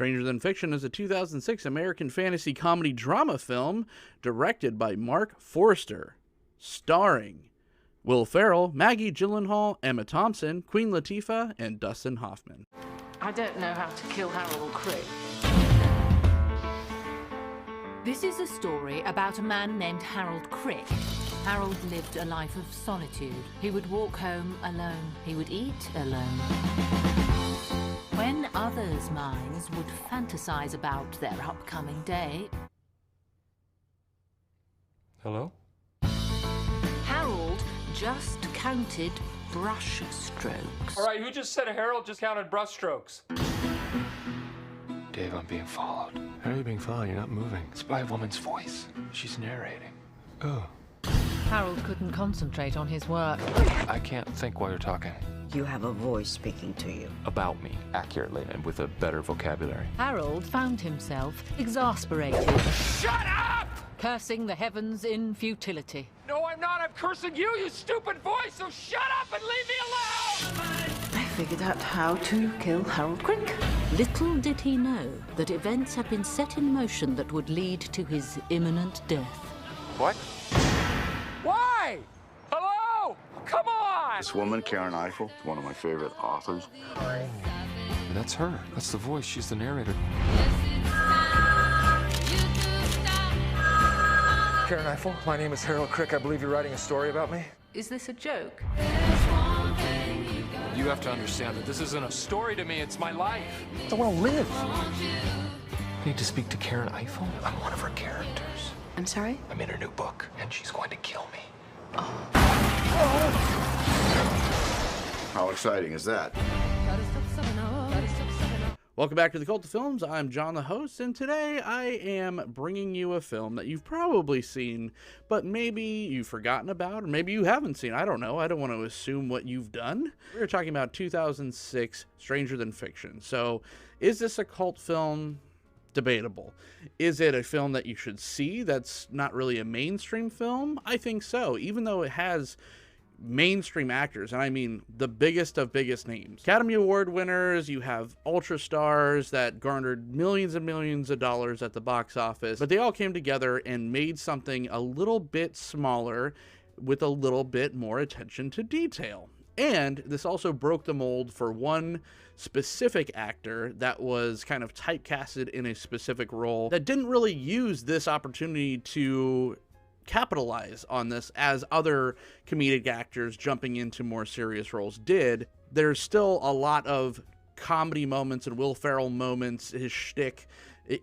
Stranger Than Fiction is a 2006 American fantasy comedy drama film directed by Mark Forster, starring Will Ferrell, Maggie Gyllenhaal, Emma Thompson, Queen Latifah, and Dustin Hoffman. I don't know how to kill Harold Crick. This is a story about a man named Harold Crick. Harold lived a life of solitude. He would walk home alone. He would eat alone. When others' minds would fantasize about their upcoming day, Hello? Harold just counted brush strokes. All right, who just said Harold just counted brush strokes? Dave, I'm being followed. How are you being followed? You're not moving. It's by a woman's voice. She's narrating. Oh. Harold couldn't concentrate on his work. I can't think while you're talking. You have a voice speaking to you. About me, accurately, and with a better vocabulary. Harold found himself exasperated, Shut up! cursing the heavens in futility. No, I'm not. I'm cursing you, you stupid voice, so shut up and leave me alone! I figured out how to kill Harold Crick. Little did he know that events had been set in motion that would lead to his imminent death. What? Why? Hello? Come on! This woman, Karen Eiffel, is one of my favorite authors. That's her. That's the voice. She's the narrator. Karen Eiffel, my name is Harold Crick. I believe you're writing a story about me. Is this a joke? You have to understand that this isn't a story to me. It's my life. I want to live. I need to speak to Karen Eiffel. I'm one of her characters. I'm sorry? I'm in her new book, and she's going to kill me. How exciting is that? Welcome back to the Cult of Films. I'm John, the host, and today I am bringing you a film that you've probably seen, but maybe you've forgotten about, or maybe you haven't seen. I don't know. I don't want to assume what you've done. We're talking about 2006 Stranger Than Fiction. So, is this a cult film? Debatable. Is it a film that you should see that's not really a mainstream film? I think so, even though it has mainstream actors, and I mean the biggest of biggest names. Academy Award winners, you have ultra stars that garnered millions and millions of dollars at the box office, but they all came together and made something a little bit smaller with a little bit more attention to detail. And this also broke the mold for one specific actor that was kind of typecasted in a specific role that didn't really use this opportunity to capitalize on this as other comedic actors jumping into more serious roles did. There's still a lot of comedy moments and Will Ferrell moments, his shtick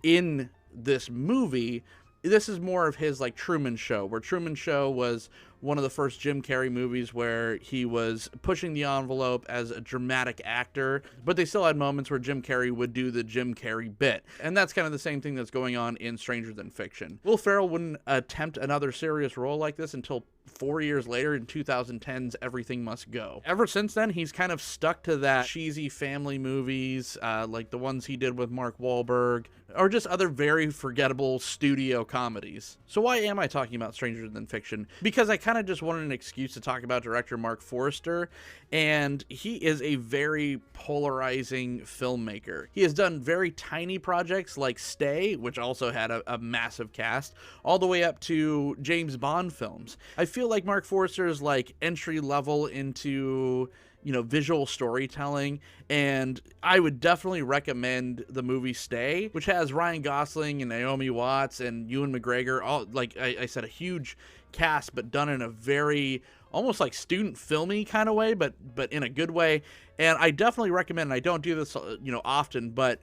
in this movie. This is more of his like Truman Show, where Truman Show was one of the first Jim Carrey movies where he was pushing the envelope as a dramatic actor, but they still had moments where Jim Carrey would do the Jim Carrey bit. And that's kind of the same thing that's going on in Stranger Than Fiction. Will Ferrell wouldn't attempt another serious role like this until 4 years later in 2010's Everything Must Go. Ever since then, he's kind of stuck to that cheesy family movies, like the ones he did with Mark Wahlberg, or just other very forgettable studio comedies. So why am I talking about Stranger Than Fiction? Because I kind of just wanted an excuse to talk about director Mark Forster, and he is a very polarizing filmmaker. He has done very tiny projects like Stay, which also had a massive cast, all the way up to James Bond films. I feel like Mark Forster is like entry level into, you know, visual storytelling, and I would definitely recommend the movie Stay, which has Ryan Gosling and Naomi Watts and Ewan McGregor, all, like I said, a huge cast, but done in a very almost like student filmy kind of way, but in a good way. And I definitely recommend, and I don't do this often, but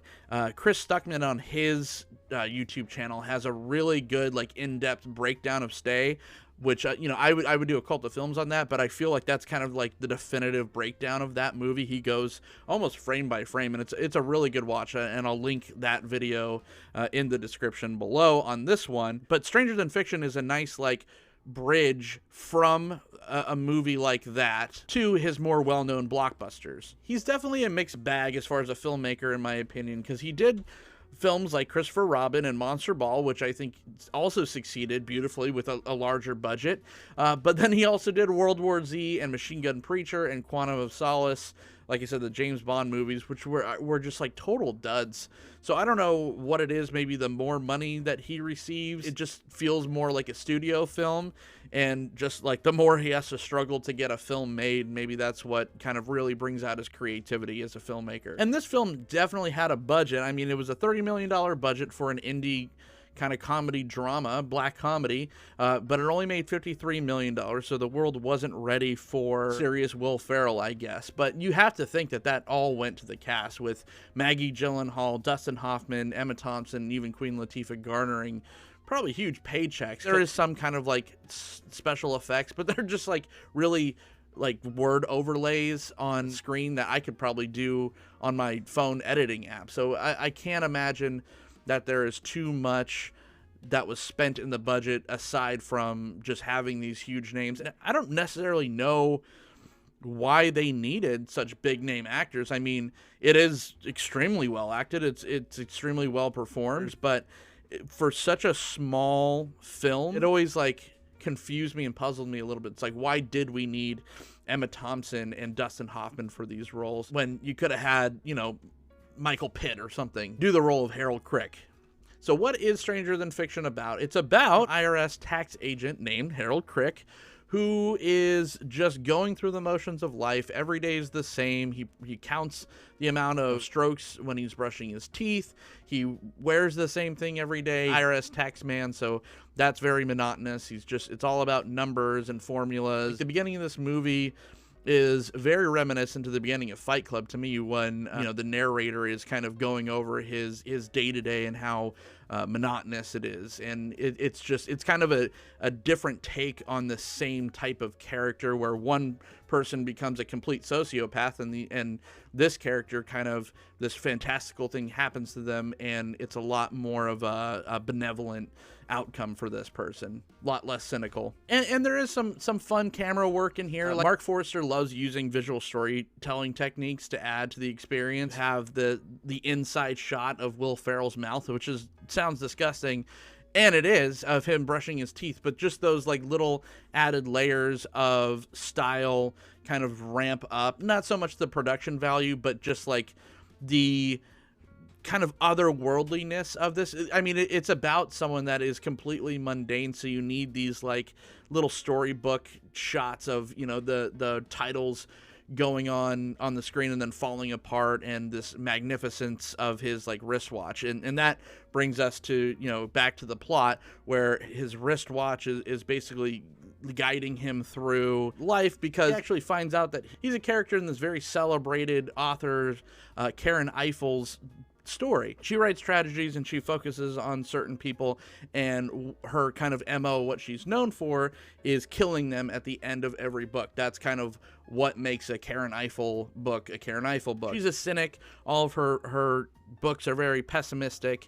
Chris Stuckmann on his YouTube channel has a really good like in-depth breakdown of Stay, which I would do a Cult of Films on that, but I feel like that's kind of like the definitive breakdown of that movie. He goes almost frame by frame, and it's a really good watch, and I'll link that video in the description below on this one. But Stranger Than Fiction is a nice like bridge from a movie like that to his more well-known blockbusters. He's definitely a mixed bag as far as a filmmaker, in my opinion, because he did films like Christopher Robin and Monster Ball, which I think also succeeded beautifully with a larger budget. But then he also did World War Z and Machine Gun Preacher and Quantum of Solace, like I said, the James Bond movies, which were just like total duds. So I don't know what it is. Maybe the more money that he receives, it just feels more like a studio film. And just like the more he has to struggle to get a film made, maybe that's what kind of really brings out his creativity as a filmmaker. And this film definitely had a budget. I mean, it was a $30 million budget for an indie kind of comedy drama, black comedy, but it only made $53 million, so the world wasn't ready for serious Will Ferrell, I guess. But you have to think that all went to the cast, with Maggie Gyllenhaal, Dustin Hoffman, Emma Thompson, and even Queen Latifah garnering probably huge paychecks. There is some kind of like special effects, but they're just like really like word overlays on screen that I could probably do on my phone editing app. So I can't imagine that there is too much that was spent in the budget aside from just having these huge names. And I don't necessarily know why they needed such big name actors. I mean, it is extremely well acted. It's extremely well performed, but for such a small film, it always like confused me and puzzled me a little bit. It's like, why did we need Emma Thompson and Dustin Hoffman for these roles when you could have had, you know, Michael Pitt or something do the role of Harold Crick? So what is Stranger Than Fiction about? It's about an IRS tax agent named Harold Crick, who is just going through the motions of life. Every day is the same. He counts the amount of strokes when he's brushing his teeth. He wears the same thing every day. IRS tax man, so that's very monotonous. It's all about numbers and formulas. The beginning of this movie is very reminiscent to the beginning of Fight Club to me, when you know, the narrator is kind of going over his day-to-day and how monotonous it is. And it's kind of a different take on the same type of character, where one person becomes a complete sociopath and this character, kind of this fantastical thing happens to them, and it's a lot more of a benevolent outcome for this person, a lot less cynical. And there is some fun camera work in here. Like Mark Forster loves using visual storytelling techniques to add to the experience. Have the inside shot of Will Ferrell's mouth, which sounds disgusting, and it is, of him brushing his teeth, but just those like little added layers of style kind of ramp up, not so much the production value, but just like the kind of otherworldliness of this. I mean, it's about someone that is completely mundane, so you need these like little storybook shots of, you know, the titles going on the screen and then falling apart, and this magnificence of his like wristwatch, and that brings us to, you know, back to the plot, where his wristwatch is basically guiding him through life, because he actually finds out that he's a character in this very celebrated author Karen Eifel's story. She writes tragedies and she focuses on certain people, and her kind of MO, what she's known for, is killing them at the end of every book. That's kind of what makes a Karen Eifel book a Karen Eifel book. She's a cynic. All of her books are very pessimistic.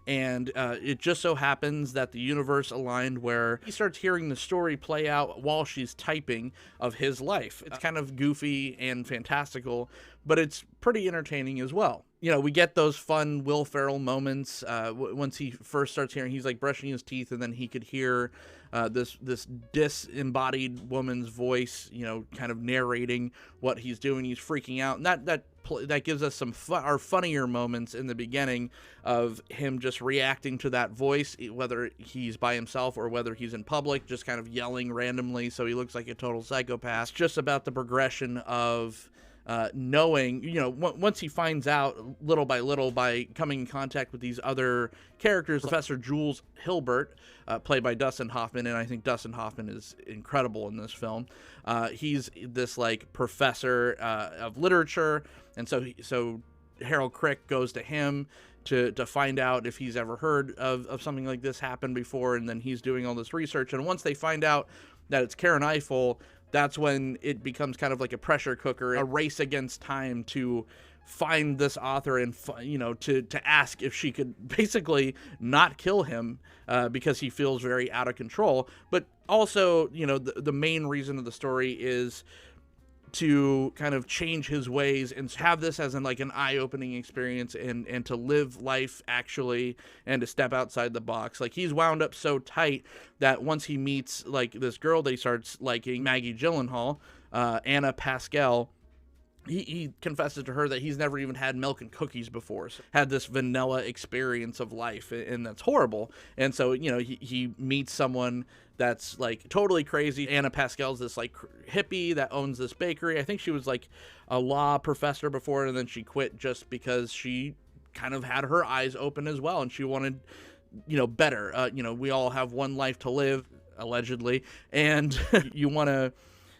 And it just so happens that the universe aligned, where he starts hearing the story play out while she's typing of his life. It's kind of goofy and fantastical, but it's pretty entertaining as well. You know, we get those fun Will Ferrell moments once he first starts hearing, he's like brushing his teeth, and then he could hear this disembodied woman's voice, you know, kind of narrating what he's doing. He's freaking out, and that gives us some our funnier moments in the beginning of him just reacting to that voice, whether he's by himself or whether he's in public, just kind of yelling randomly so he looks like a total psychopath. It's just about the progression of knowing, you know, once he finds out little by little by coming in contact with these other characters. Professor Jules Hilbert, played by Dustin Hoffman, and I think Dustin Hoffman is incredible in this film. He's this like professor of literature, and so Harold Crick goes to him to find out if he's ever heard of something like this happen before, and then he's doing all this research, and once they find out that it's Karen Eifel, that's when it becomes kind of like a pressure cooker, a race against time to find this author and, you know, to ask if she could basically not kill him because he feels very out of control. But also, you know, the main reason of the story is to kind of change his ways and have this as like an eye-opening experience, and to live life actually, and to step outside the box. Like, he's wound up so tight that once he meets like this girl that he starts liking, Maggie Gyllenhaal, Anna Pascal, he confesses to her that he's never even had milk and cookies before, so had this vanilla experience of life, and that's horrible. And so, you know, he meets someone that's like totally crazy. Anna Pascal's this like hippie that owns this bakery. I think she was like a law professor before, and then she quit just because she kind of had her eyes open as well, and she wanted, you know, better. You know, we all have one life to live, allegedly, and you want to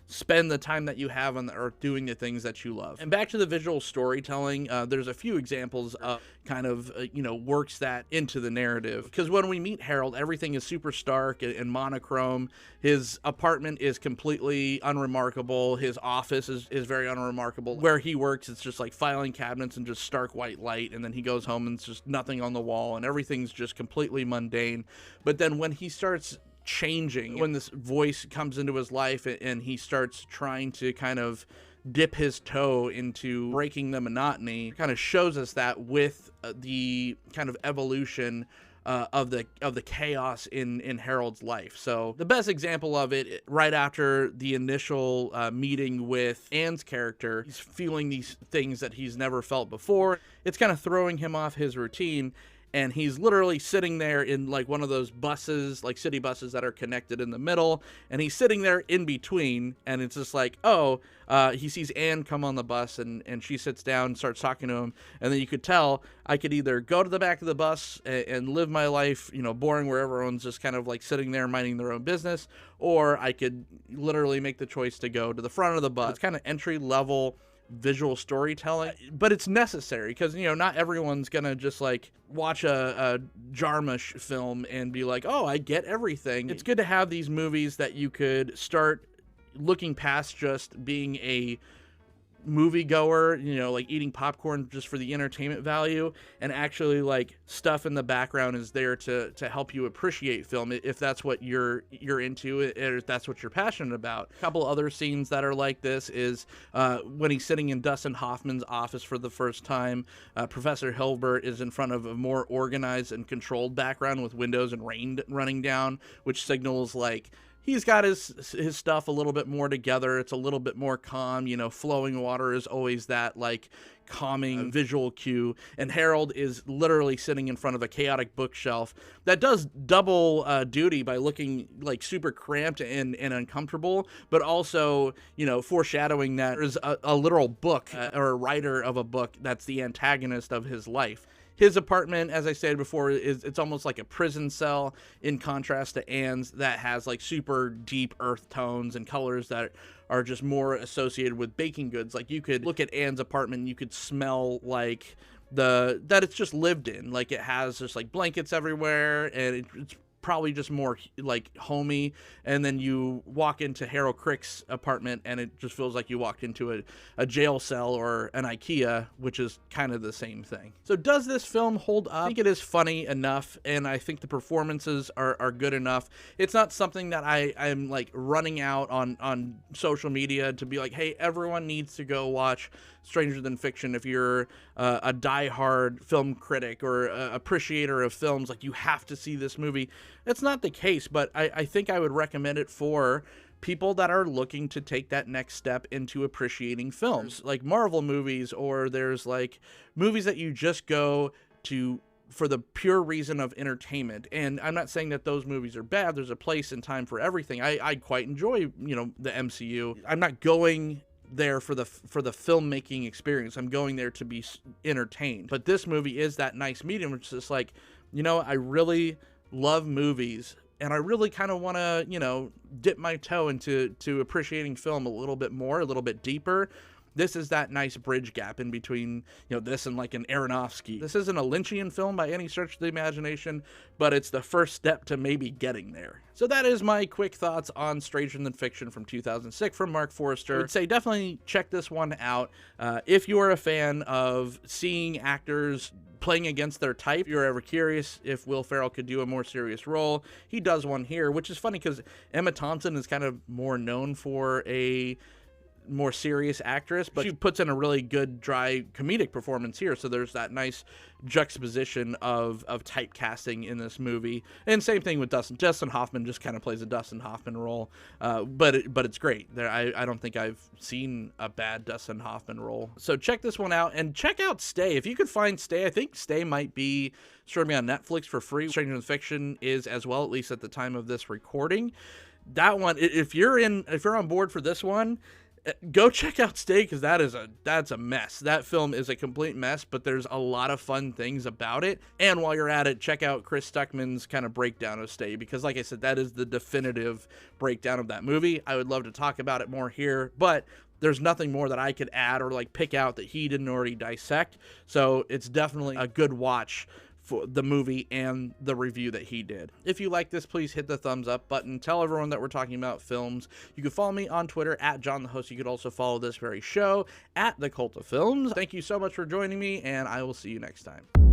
spend the time that you have on the earth doing the things that you love. And back to the visual storytelling, there's a few examples of kind of, you know, works that into the narrative. Because when we meet Harold, everything is super stark and monochrome. His apartment is completely unremarkable. His office is very unremarkable. Where he works, it's just like filing cabinets and just stark white light. And then he goes home and it's just nothing on the wall and everything's just completely mundane. But then when he starts changing, when this voice comes into his life and he starts trying to kind of dip his toe into breaking the monotony, kind of shows us that with the kind of evolution of the chaos in Harold's life. So the best example of it, right after the initial meeting with Anne's character, he's feeling these things that he's never felt before. It's kind of throwing him off his routine. And he's literally sitting there in like one of those buses, like city buses that are connected in the middle. And he's sitting there in between. And it's just like, he sees Anne come on the bus and she sits down and starts talking to him. And then you could tell I could either go to the back of the bus and live my life, you know, boring where everyone's just kind of like sitting there minding their own business. Or I could literally make the choice to go to the front of the bus. It's kind of entry level visual storytelling, but it's necessary because, you know, not everyone's gonna just like watch a Jarmusch film and be like, oh, I get everything. It's good to have these movies that you could start looking past just being a moviegoer, you know, like eating popcorn just for the entertainment value, and actually like stuff in the background is there to help you appreciate film if that's what you're into, or if that's what you're passionate about. A couple other scenes that are like this is when he's sitting in Dustin Hoffman's office for the first time. Professor Hilbert is in front of a more organized and controlled background with windows and rain running down, which signals like he's got his stuff a little bit more together. It's a little bit more calm. You know, flowing water is always that like calming visual cue. And Harold is literally sitting in front of a chaotic bookshelf that does double duty by looking like super cramped and uncomfortable, but also, you know, foreshadowing that there's a literal book or a writer of a book that's the antagonist of his life. His apartment, as I said before, it's almost like a prison cell in contrast to Anne's that has like super deep earth tones and colors that are just more associated with baking goods. Like you could look at Anne's apartment and you could smell like that it's just lived in. Like it has just like blankets everywhere, and it's probably just more like homey. And then you walk into Harold Crick's apartment and it just feels like you walked into a jail cell or an IKEA, which is kind of the same thing. So does this film hold up? I think it is funny enough, and I think the performances are good enough. It's not something that I'm like running out on social media to be like, hey, everyone needs to go watch Stranger Than Fiction. If you're a diehard film critic or appreciator of films, like you have to see this movie. That's not the case, but I think I would recommend it for people that are looking to take that next step into appreciating films, like Marvel movies, or there's like movies that you just go to for the pure reason of entertainment. And I'm not saying that those movies are bad. There's a place and time for everything. I quite enjoy, you know, the MCU. I'm not going there for the filmmaking experience. I'm going there to be entertained. But this movie is that nice medium, which is just like, you know, I really love movies, and I really kind of want to, you know, dip my toe into appreciating film a little bit more, a little bit deeper. This is that nice bridge gap in between, you know, this and like an Aronofsky. This isn't a Lynchian film by any stretch of the imagination, but it's the first step to maybe getting there. So that is my quick thoughts on Stranger Than Fiction from 2006 from Mark Forster. I would say definitely check this one out. If you're a fan of seeing actors playing against their type, if you're ever curious if Will Ferrell could do a more serious role, he does one here, which is funny because Emma Thompson is kind of more known for a more serious actress, but she puts in a really good, dry, comedic performance here. So there's that nice juxtaposition of typecasting in this movie. And same thing with Dustin Hoffman just kind of plays a Dustin Hoffman role, but it's great. I don't think I've seen a bad Dustin Hoffman role. So check this one out, and check out Stay. If you could find Stay, I think Stay might be streaming on Netflix for free. Stranger Than Fiction is as well, at least at the time of this recording. That one, if you're on board for this one, go check out Stay, because that's a mess. That film is a complete mess, but there's a lot of fun things about it. And while you're at it, check out Chris Stuckmann's kind of breakdown of Stay, because like I said, that is the definitive breakdown of that movie. I would love to talk about it more here, but there's nothing more that I could add or like pick out that he didn't already dissect. So it's definitely a good watch for the movie and the review that he did. If you like this, please hit the thumbs up button. Tell everyone that we're talking about films. You can follow me on Twitter at John the Host. You could also follow this very show at The Cult of Films. Thank you so much for joining me, and I will see you next time.